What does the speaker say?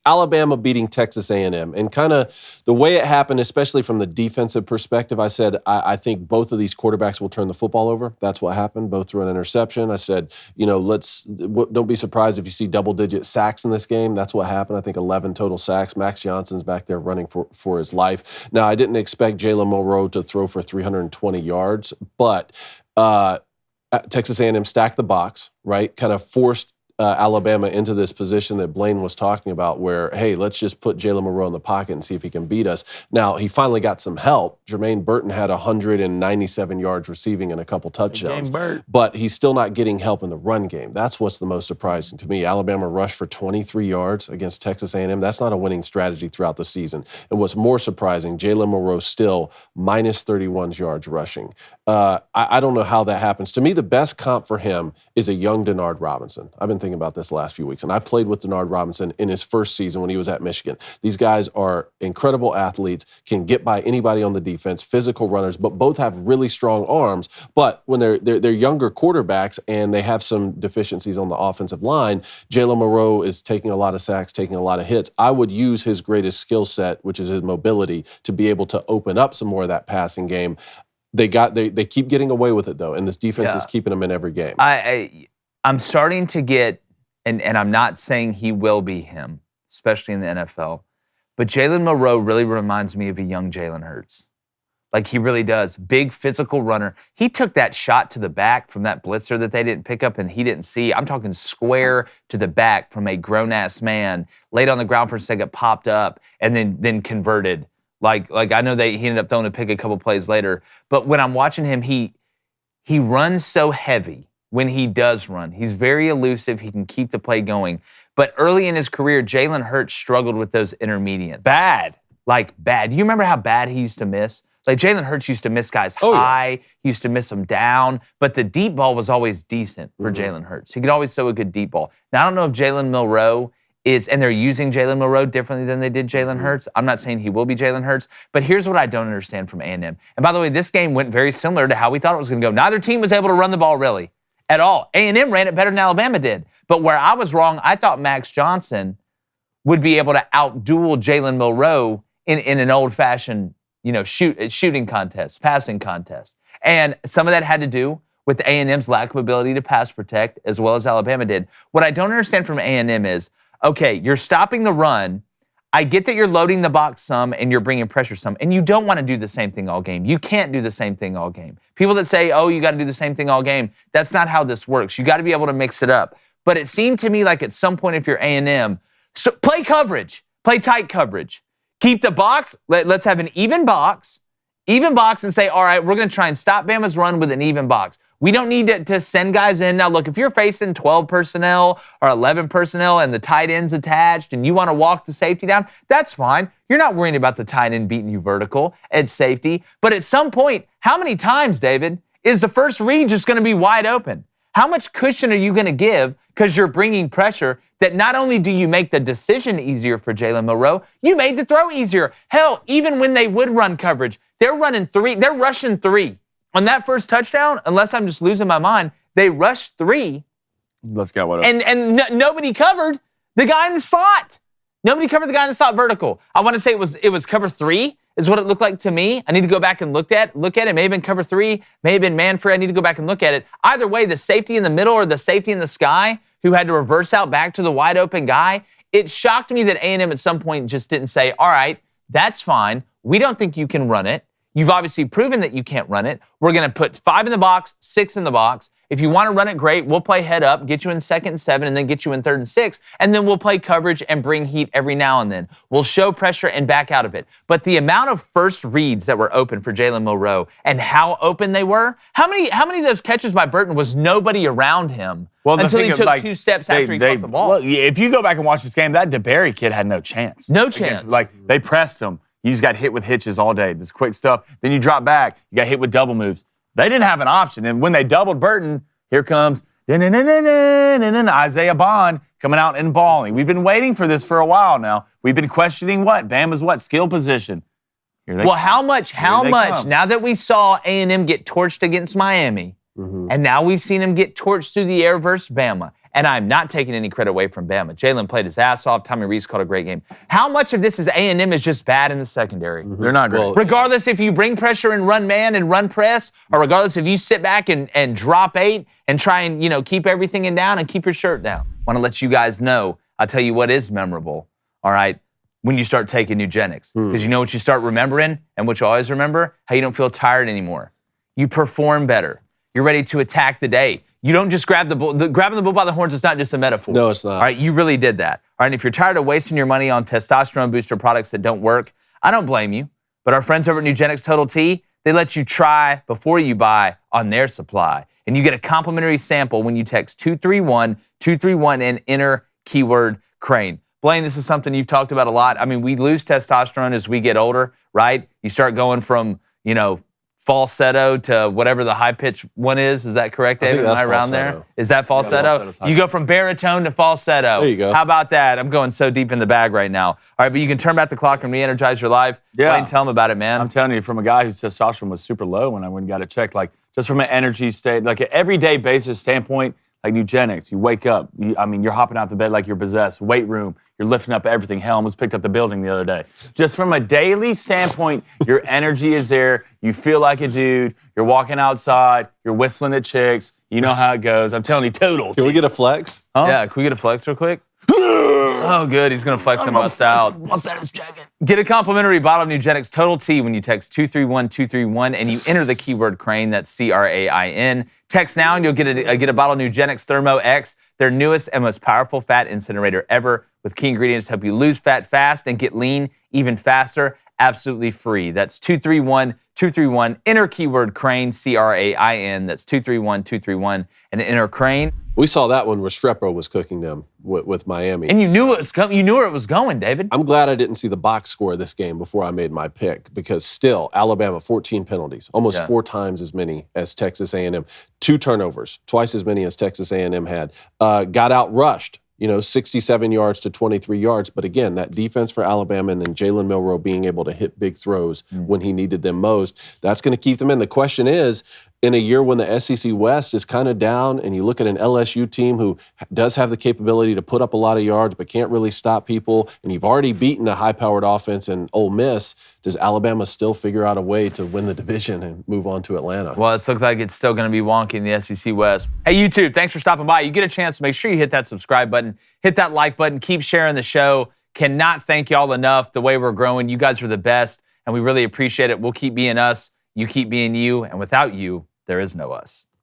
Alabama beating Texas A&M, and kind of the way it happened, especially from the defensive perspective, I said, I think both of these quarterbacks will turn the football over. That's what happened. Both threw an interception. I said, don't be surprised if you see double-digit sacks in this game. That's what happened. I think 11 total sacks. Max Johnson's back there running for his life. Now, I didn't expect Jalen Milroe to throw for 320 yards, but Texas A&M stacked the box, right? Kind of forced Alabama into this position that Blaine was talking about where, hey, let's just put Jalen Milroe in the pocket and see if he can beat us. Now, he finally got some help. Jermaine Burton had 197 yards receiving and a couple touchdowns. But he's still not getting help in the run game. That's what's the most surprising to me. Alabama rushed for 23 yards against Texas A&M. That's not a winning strategy throughout the season. And what's more surprising, Jalen Milroe still minus 31 yards rushing. I don't know how that happens. To me, the best comp for him is a young Denard Robinson. I've been thinking about this the last few weeks, and I played with Denard Robinson in his first season when he was at Michigan. These guys are incredible athletes, can get by anybody on the defense, physical runners, but both have really strong arms. But when they're younger quarterbacks and they have some deficiencies on the offensive line, Jalen Milroe is taking a lot of sacks, taking a lot of hits. I would use his greatest skill set, which is his mobility, to be able to open up some more of that passing game. They keep getting away with it, though, and this defense is keeping them in every game. I'm starting to get, and I'm not saying he will be him, especially in the NFL, but Jalen Milroe really reminds me of a young Jalen Hurts. Like, he really does. Big physical runner. He took that shot to the back from that blitzer that they didn't pick up and he didn't see. I'm talking square to the back from a grown-ass man, laid on the ground for a second, popped up, and then converted. Like I know he ended up throwing a pick a couple plays later, but when I'm watching him, he runs so heavy when he does run. He's very elusive. He can keep the play going. But early in his career, Jalen Hurts struggled with those intermediate. Bad. Do you remember how bad he used to miss? Like, Jalen Hurts used to miss guys high. He used to miss them down. But the deep ball was always decent for Jalen Hurts. He could always throw a good deep ball. Now, I don't know if Jalen Milroe and they're using Jalen Milroe differently than they did Jalen Hurts. I'm not saying he will be Jalen Hurts, but here's what I don't understand from A&M. And by the way, this game went very similar to how we thought it was going to go. Neither team was able to run the ball really at all. A&M ran it better than Alabama did. But where I was wrong, I thought Max Johnson would be able to outduel Jalen Milroe in an old-fashioned, shooting contest, passing contest. And some of that had to do with A&M's lack of ability to pass protect, as well as Alabama did. What I don't understand from A&M is, okay, you're stopping the run. I get that you're loading the box some and you're bringing pressure some, and you don't want to do the same thing all game. You can't do the same thing all game. People that say, oh, you got to do the same thing all game, that's not how this works. You got to be able to mix it up. But it seemed to me like at some point, if you're A&M, so play coverage, play tight coverage. Keep the box, let's have an even box and say, all right, we're going to try and stop Bama's run with an even box. We don't need to send guys in. Now, look, if you're facing 12 personnel or 11 personnel and the tight end's attached and you want to walk the safety down, that's fine. You're not worrying about the tight end beating you vertical at safety. But at some point, how many times, David, is the first read just going to be wide open? How much cushion are you going to give because you're bringing pressure that not only do you make the decision easier for Jalen Milroe, you made the throw easier. Hell, even when they would run coverage, they're rushing three. On that first touchdown, unless I'm just losing my mind, they rushed three. Let's go. What else? And nobody covered the guy in the slot. Nobody covered the guy in the slot vertical. I want to say it was cover three is what it looked like to me. I need to go back and look at it. May have been cover three, may have been man free. I need to go back and look at it. Either way, the safety in the middle or the safety in the sky who had to reverse out back to the wide open guy, it shocked me that A&M at some point just didn't say, all right, that's fine. We don't think you can run it. You've obviously proven that you can't run it. We're going to put 5 in the box, 6 in the box. If you want to run it, great. We'll play head up, get you in 2nd and 7, and then get you in 3rd and 6. And then we'll play coverage and bring heat every now and then. We'll show pressure and back out of it. But the amount of first reads that were open for Jalen Milroe and how open they were, how many of those catches by Burton was nobody around him until he took 2 steps after he caught the ball? Well, if you go back and watch this game, that DeBerry kid had no chance. No chance. They pressed him. You just got hit with hitches all day. This quick stuff. Then you drop back. You got hit with double moves. They didn't have an option. And when they doubled Burton, here comes Isaiah Bond coming out and balling. We've been waiting for this for a while now. We've been questioning Bama's skill position. How much? Now that we saw A&M get torched against Miami, and now we've seen them get torched through the air versus Bama, And I'm not taking any credit away from Bama. Jalen played his ass off. Tommy Reese called a great game. How much of this is A&M is just bad in the secondary? They're not great. Well, Regardless if you bring pressure and run man and run press, or regardless if you sit back and drop 8 and try and, keep everything in down and keep your shirt down. Want to let you guys know, I'll tell you what is memorable, all right, when you start taking Nugenix. Because you know what you start remembering and what you always remember? How you don't feel tired anymore. You perform better. You're ready to attack the day. You don't just grab the bull. Grabbing the bull by the horns is not just a metaphor. No, it's not. All right, you really did that. All right, and if you're tired of wasting your money on testosterone booster products that don't work, I don't blame you. But our friends over at Nugenix Total T, they let you try before you buy on their supply. And you get a complimentary sample when you text 231-231 and enter keyword Crain. Blaine, this is something you've talked about a lot. I mean, we lose testosterone as we get older, right? You start going from, falsetto to whatever the high pitch one is. Is that correct, David? Am I around there? Is that falsetto? You go from baritone to falsetto. There you go. How about that? I'm going so deep in the bag right now. All right, but you can turn back the clock and re-energize your life. Yeah. Blaine, tell them about it, man. I'm telling you, from a guy whose testosterone was super low when I went and got it checked, like just from an energy state, like an everyday basis standpoint, like Nugenix, you wake up, you're hopping out the bed like you're possessed, weight room, you're lifting up everything. Hell, almost picked up the building the other day. Just from a daily standpoint, your energy is there. You feel like a dude. You're walking outside. You're whistling at chicks. You know how it goes. I'm telling you, total. Can we get a flex? Huh? Yeah, can we get a flex real quick? Oh, good. He's going to flex and bust out. Get a complimentary bottle of Nugenix Total T when you text 231-231 and you enter the keyword Crain. That's C-R-A-I-N. Text now and you'll get a bottle of Nugenix Thermo X, their newest and most powerful fat incinerator ever, with key ingredients to help you lose fat fast and get lean even faster. Absolutely free. That's 231-231. Enter keyword Crain, C-R-A-I-N. That's 231-231 and enter Crain. We saw that when Restrepo was cooking them with Miami. And you knew it was coming. You knew where it was going, David. I'm glad I didn't see the box score of this game before I made my pick, because still, Alabama, 14 penalties, almost 4 times as many as Texas A&M. 2 turnovers, twice as many as Texas A&M had. Got out rushed. 67 yards to 23 yards. But again, that defense for Alabama and then Jalen Milroe being able to hit big throws when he needed them most, that's going to keep them in. The question is, in a year when the SEC West is kind of down and you look at an LSU team who does have the capability to put up a lot of yards but can't really stop people, and you've already beaten a high-powered offense in Ole Miss, does Alabama still figure out a way to win the division and move on to Atlanta? Well, it looks like it's still going to be wonky in the SEC West. Hey, YouTube, thanks for stopping by. You get a chance to make sure you hit that subscribe button, hit that like button, keep sharing the show. Cannot thank y'all enough the way we're growing. You guys are the best, and we really appreciate it. We'll keep being us. You keep being you, and without you, there is no us.